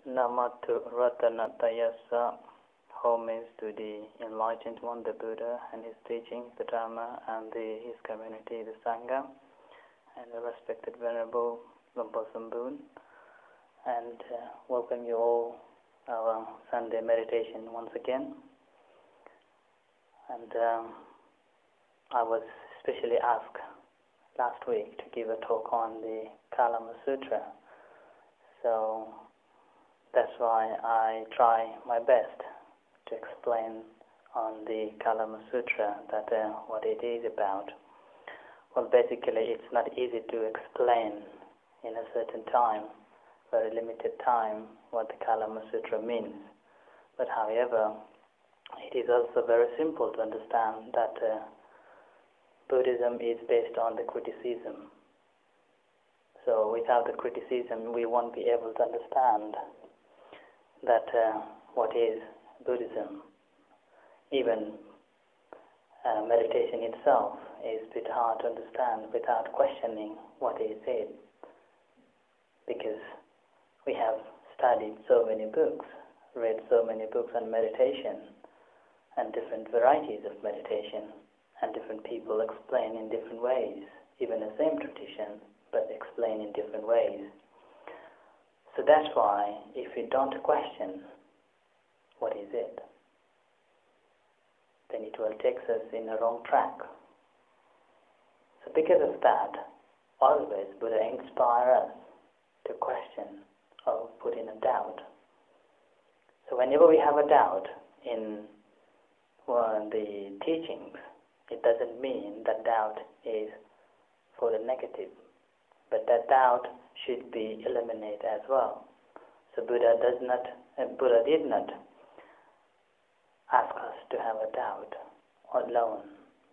Namatu Ratanatayasa, homage to the enlightened one, the Buddha, and his teachings, the Dharma, and his community, the Sangha, and the respected Venerable Lumpur Sambun, and welcome you all our Sunday meditation once again. And I was specially asked last week to give a talk on the Kalama Sutta, so that's why I try my best to explain on the Kalama Sutra that what it is about. Well, basically, it's not easy to explain in a certain time, very limited time, what the Kalama Sutra means. But however, it is also very simple to understand that Buddhism is based on the criticism. So without the criticism, we won't be able to understand that what is Buddhism. Even meditation itself is a bit hard to understand without questioning what is it, because we have studied so many books, read so many books on meditation and different varieties of meditation, and different people explain in different ways, even the same tradition, but explain in different ways. So that's why if we don't question what is it, then it will take us in a wrong track. So because of that, always Buddha inspires us to question or put in a doubt. So whenever we have a doubt in the teachings, it doesn't mean that doubt is for the negative, but that doubt should be eliminated as well. So Buddha did not ask us to have a doubt alone,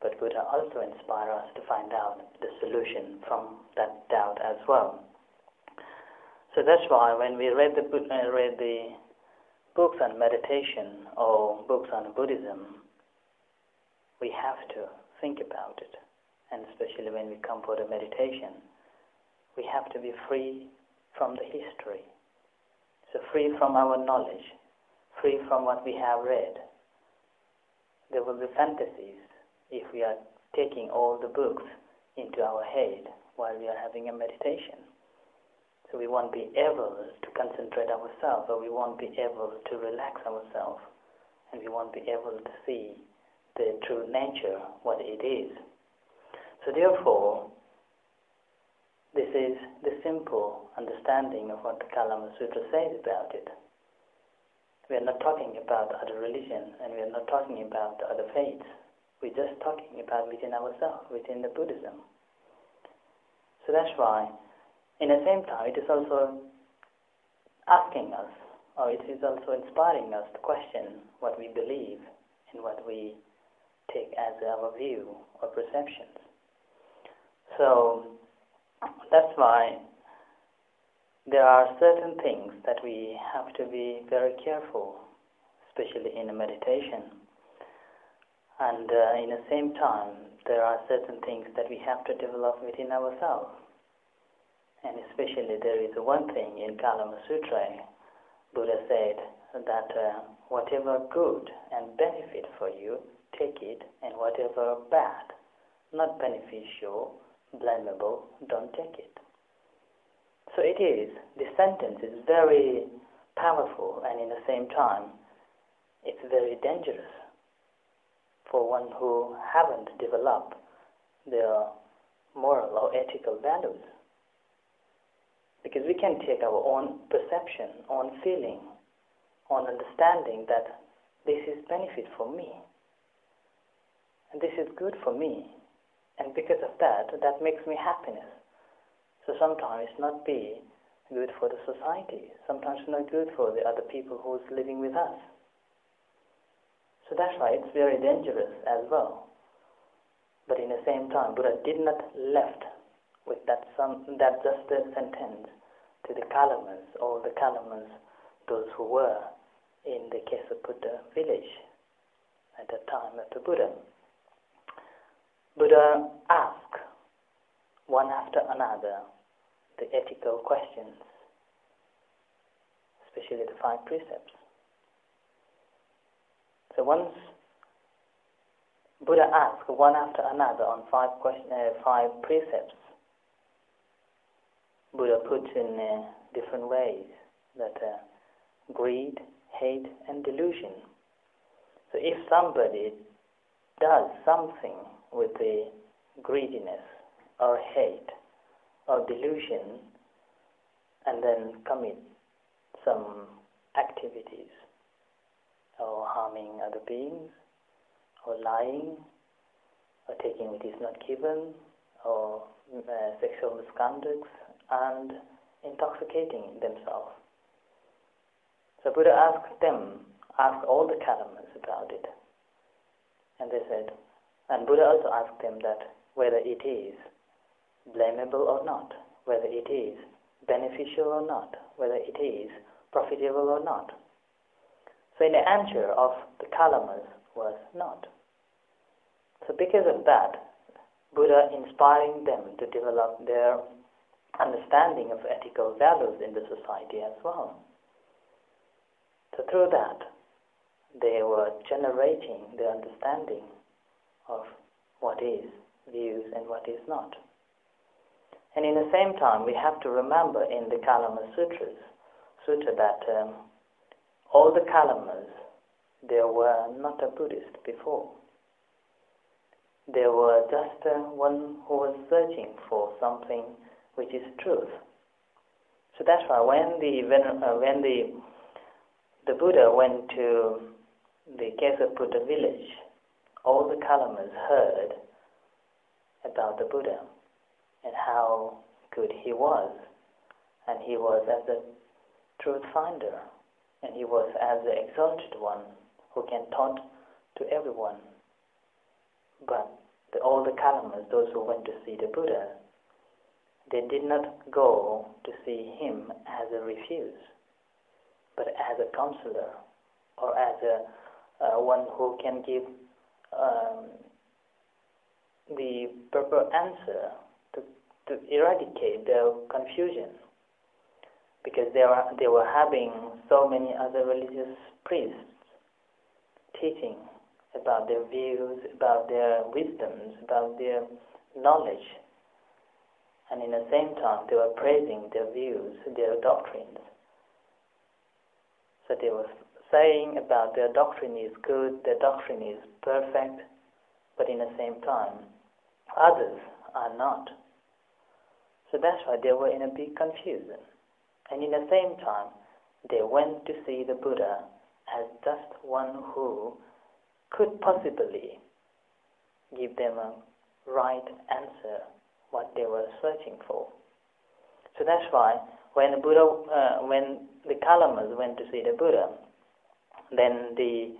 but Buddha also inspired us to find out the solution from that doubt as well. So that's why when we read the books on meditation or books on Buddhism, we have to think about it, and especially when we come for the meditation, we have to be free from the history. So free from our knowledge, free from what we have read. There will be fantasies if we are taking all the books into our head while we are having a meditation. So we won't be able to concentrate ourselves, or we won't be able to relax ourselves, and we won't be able to see the true nature, what it is. So therefore, this is the simple understanding of what the Kalama Sutra says about it. We are not talking about other religion, and we are not talking about other faiths. We're just talking about within ourselves, within the Buddhism. So that's why, in the same time, it is also asking us, or it is also inspiring us to question what we believe and what we take as our view or perceptions. So that's why there are certain things that we have to be very careful, especially in a meditation. And in the same time, there are certain things that we have to develop within ourselves. And especially there is one thing in Kalama Sutra, Buddha said that whatever good and benefit for you, take it, and whatever bad, not beneficial, blamable, don't take it. So it is, this sentence is very powerful, and in the same time, it's very dangerous for one who haven't developed their moral or ethical values. Because we can take our own perception, own feeling, own understanding that this is benefit for me, and this is good for me, and because of that, that makes me happiness. So sometimes it's not be good for the society, sometimes it's not good for the other people who's living with us. So that's why it's very dangerous as well. But in the same time, Buddha did not left with that just a sentence to the Kalamas, all the Kalamas, those who were in the Kesaputta village at the time of the Buddha. Buddha asked one after another the ethical questions. especially the 5 precepts. So once Buddha asked one after another on 5 precepts, Buddha puts in different ways that greed, hate, and delusion. So if somebody does something with the greediness or hate or delusion and then commit some activities or harming other beings or lying or taking what is not given or sexual misconducts and intoxicating themselves. So Buddha asked all the Kalamas about it. And they said, and Buddha also asked them that whether it is blamable or not, whether it is beneficial or not, whether it is profitable or not. So in the answer of the Kalamas was not. So because of that, Buddha inspiring them to develop their understanding of ethical values in the society as well. So through that, they were generating the understanding of what is views and what is not. And in the same time, we have to remember in the Kalama Sutta that all the Kalamas, they were not a Buddhist before. They were just one who was searching for something which is truth. So that's why when the Buddha went to the Kesaputta village, all the Kalamas heard about the Buddha and how good he was, and he was as a truth finder, and he was as the exalted one who can taught to everyone. But all the Kalamas, those who went to see the Buddha, they did not go to see him as a refuse, but as a counselor or as one who can give the proper answer to eradicate their confusion, because they were having so many other religious priests teaching about their views, about their wisdoms, about their knowledge, and in the same time they were praising their views, their doctrines. So they were saying about their doctrine is good, their doctrine is perfect, but in the same time others are not. So that's why they were in a big confusion. And in the same time, they went to see the Buddha as just one who could possibly give them a right answer, what they were searching for. So that's why when the Kalamas went to see the Buddha, then the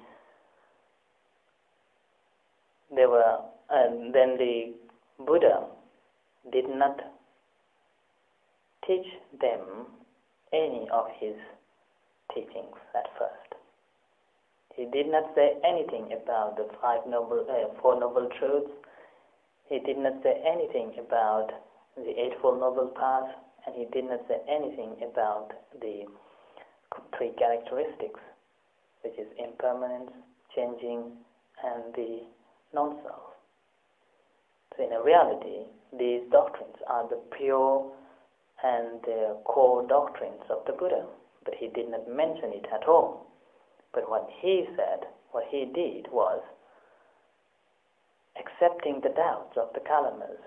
Buddha did not teach them any of his teachings at first. He did not say anything about the Four Noble Truths. He did not say anything about the Eightfold Noble Path, and he did not say anything about the 3 characteristics, which is impermanence, changing, and the non-self. So in reality, these doctrines are the pure and the core doctrines of the Buddha, but he did not mention it at all. But what he said, what he did was accepting the doubts of the Kalamas.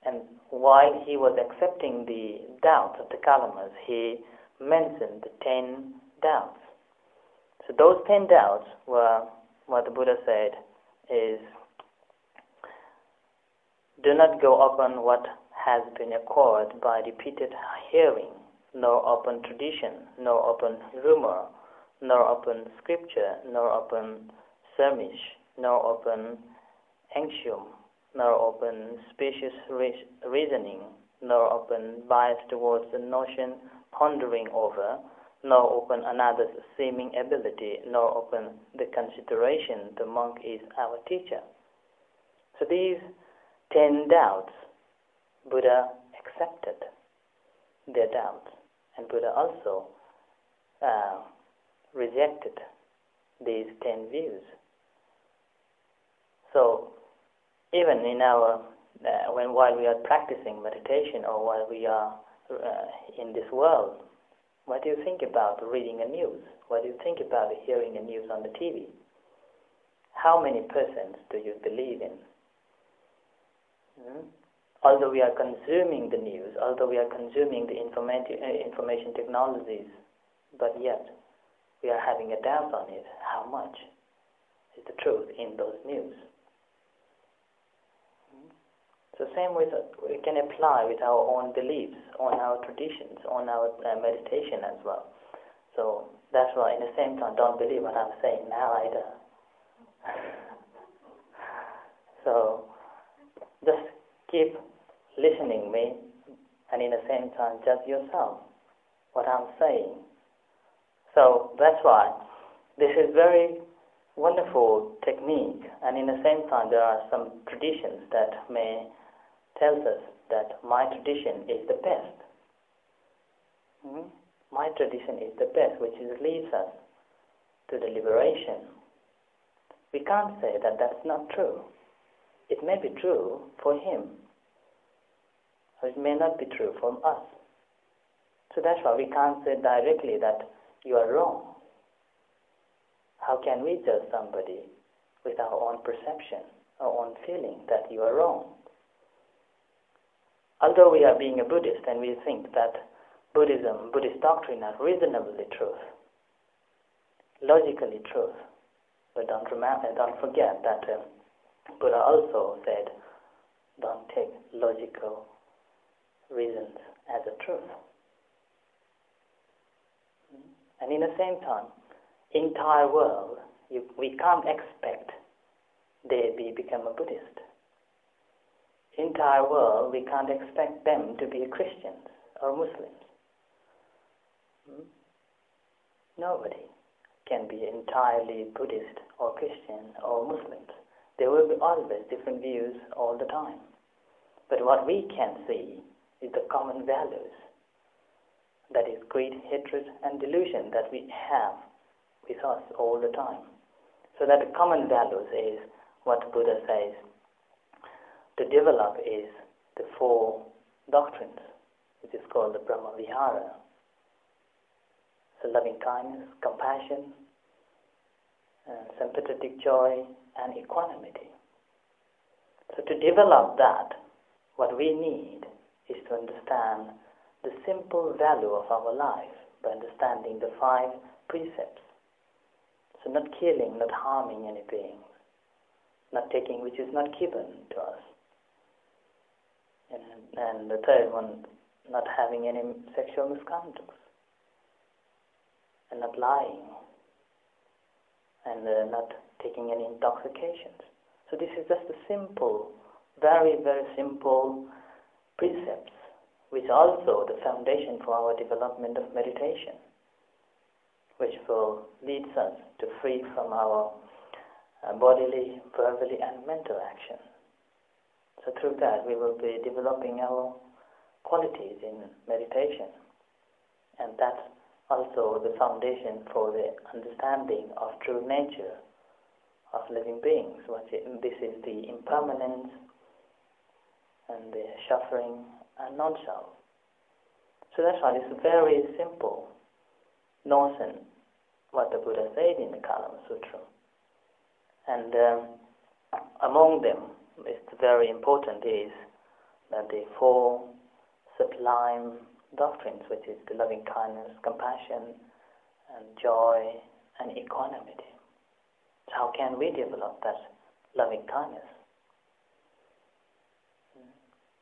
And while he was accepting the doubts of the Kalamas, he mentioned the 10 doubts. So those 10 doubts were, what the Buddha said is, do not go upon what has been acquired by repeated hearing, nor upon tradition, nor upon rumor, nor upon scripture, nor upon sermish, nor upon axiom, nor upon specious reasoning, nor upon bias towards the notion pondering over, nor upon another's seeming ability, nor upon the consideration the monk is our teacher. So these 10 doubts, Buddha accepted their doubts, And Buddha also rejected these 10 views. So even in our while we are practicing meditation, or while we are in this world, what do you think about reading a news? What do you think about hearing the news on the TV? How many persons do you believe in? Although we are consuming the news, although we are consuming the information technologies, but yet we are having a doubt on it. How much is the truth in those news? So same way that we can apply with our own beliefs, on our traditions, on our meditation as well. So that's why, in the same time, don't believe what I'm saying now either. So just keep listening me, and in the same time judge yourself what I'm saying. So that's why this is very wonderful technique, and in the same time there are some traditions that may tells us that my tradition is the best. My tradition is the best, which leads us to the liberation. We can't say that that's not true. It may be true for him, or it may not be true for us. So that's why we can't say directly that you are wrong. How can we judge somebody with our own perception, our own feeling that you are wrong? Although we are being a Buddhist and we think that Buddhist doctrine are reasonably truth, logically truth, but don't forget that Buddha also said, don't take logical reasons as a truth. And in the same time, entire world, we can't expect they become a Buddhist. Entire world, we can't expect them to be Christians or Muslims. Nobody can be entirely Buddhist or Christian or Muslims. There will be always different views all the time. But what we can see is the common values. That is greed, hatred, and delusion that we have with us all the time. So that the common values is what Buddha says to develop is the 4 doctrines, which is called the Brahma Vihara. So loving kindness, compassion, sympathetic joy, and equanimity. So to develop that, what we need is to understand the simple value of our life by understanding the 5 precepts. So not killing, not harming any beings, not taking which is not given to us. And the third one, not having any sexual misconduct, and not lying, and not taking any intoxications. So this is just a simple, very, very simple precepts, which also the foundation for our development of meditation, which will lead us to free from our bodily, verbally, and mental action. So through that we will be developing our qualities in meditation, and that's also the foundation for the understanding of true nature of living beings. This is the impermanence and the suffering and non-self. So that's why it's a very simple notion what the Buddha said in the Kalama Sutta. And among them, it's very important is that the 4 sublime doctrines, which is the loving kindness, compassion, and joy, and equanimity. So how can we develop that loving kindness?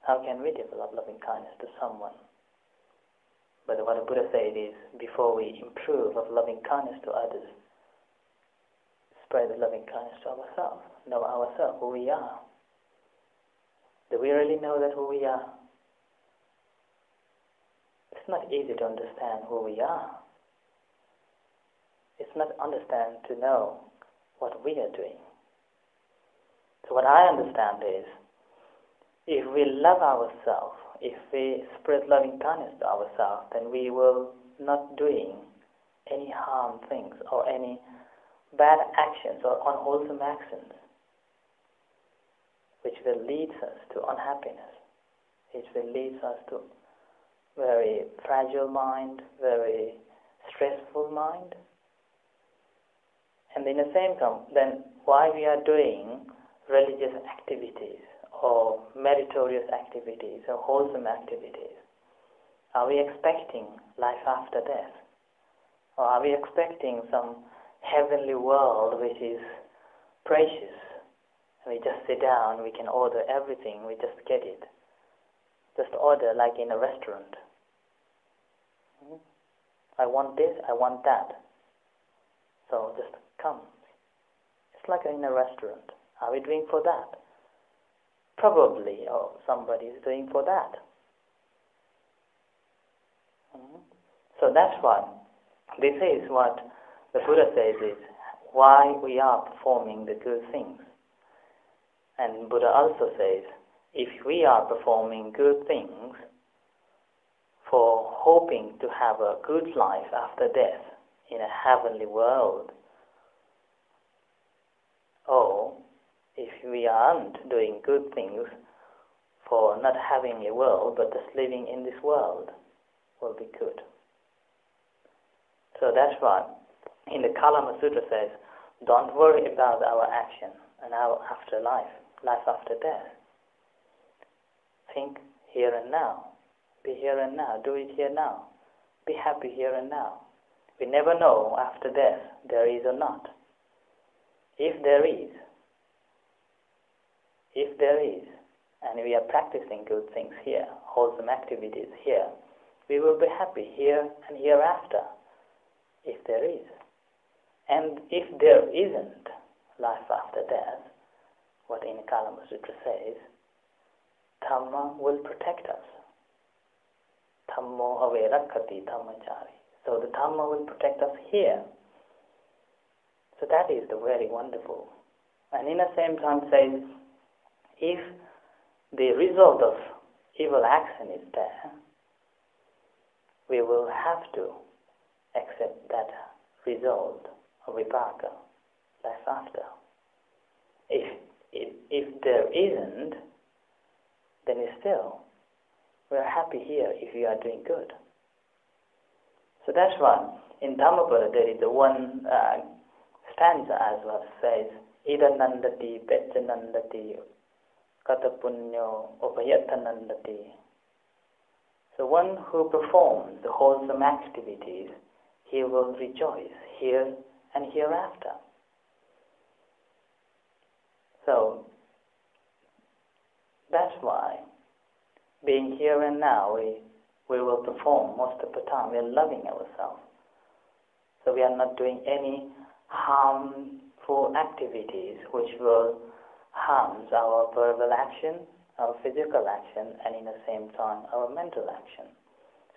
How can we develop loving kindness to someone? But what the Buddha said is, before we improve of loving kindness to others, spread the loving kindness to ourselves. Know ourselves, who we are. Do we really know that who we are? It's not easy to understand who we are. It's not understand to know what we are doing. So what I understand is, if we love ourselves, if we spread loving kindness to ourselves, then we will not doing any harm things or any bad actions or unwholesome actions which will lead us to unhappiness, which will lead us to very fragile mind, very stressful mind. And in the same time, then why we are doing religious activities or meritorious activities or wholesome activities? Are we expecting life after death? Or are we expecting some heavenly world which is precious? We just sit down, we can order everything, we just get it. Just order like in a restaurant. I want this, I want that. So just come. It's like in a restaurant. Are we doing for that? Probably, or somebody is doing for that. So that's why this is what the Buddha says is why we are performing the good things. And Buddha also says, if we are performing good things for hoping to have a good life after death in a heavenly world, or if we aren't doing good things for not having a world but just living in this world, will be good. So that's why in the Kalama Sutta says, don't worry about our action and our afterlife, life after death. Think here and now. Be here and now. Do it here now. Be happy here and now. We never know after death there is or not. If there is, and we are practicing good things here, wholesome activities here, we will be happy here and hereafter, if there is. And if there isn't life after death, what in Kalama Sutta says, Dhamma will protect us. Dhammo averakati dhammachari. So the Dhamma will protect us here. So that is the very wonderful. And in the same time says, if the result of evil action is there, we will have to accept that result of vipaka, life after. If there isn't, then still we are happy here if we are doing good. So that's why in Dhammapada there is one stanza as well says, Ida nandati petcha nandati kata punyo upayata nandati. So one who performs the wholesome activities, he will rejoice here and hereafter. So that's why being here and now, we will perform most of the time. We are loving ourselves. So we are not doing any harmful activities which will harm our verbal action, our physical action, and in the same time our mental action.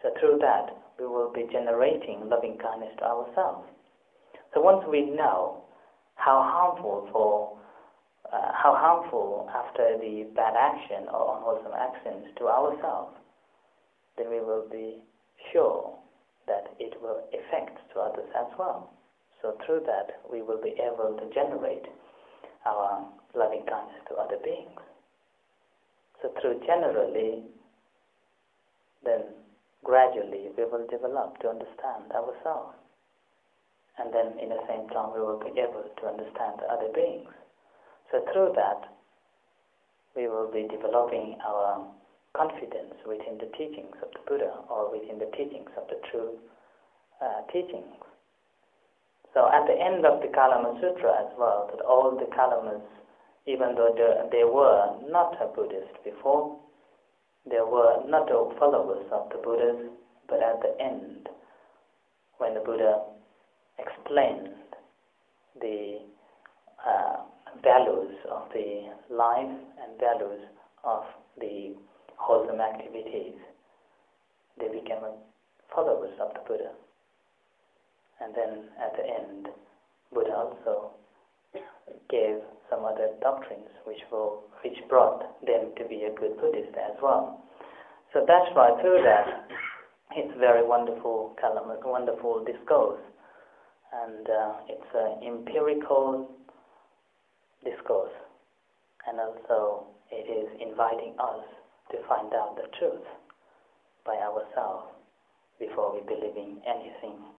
So through that we will be generating loving kindness to ourselves. So once we know how harmful after the bad action or unwholesome actions to ourselves, then we will be sure that it will affect to others as well. So through that we will be able to generate our loving kindness to other beings. So through generally, then gradually we will develop to understand ourselves. And then in the same time we will be able to understand the other beings. So through that we will be developing our confidence within the teachings of the Buddha or within the teachings of the true teachings. So at the end of the Kalama Sutra as well, that all the Kalamas, even though they were not a Buddhist before, they were not followers of the Buddhas, but at the end, when the Buddha explained the values of the life and values of the wholesome activities, they became followers of the Buddha. And then at the end, Buddha also gave some other doctrines which brought them to be a good Buddhist as well. So that's why through that, it's very wonderful, wonderful discourse, and it's an empirical discourse, and also it is inviting us to find out the truth by ourselves before we believe in anything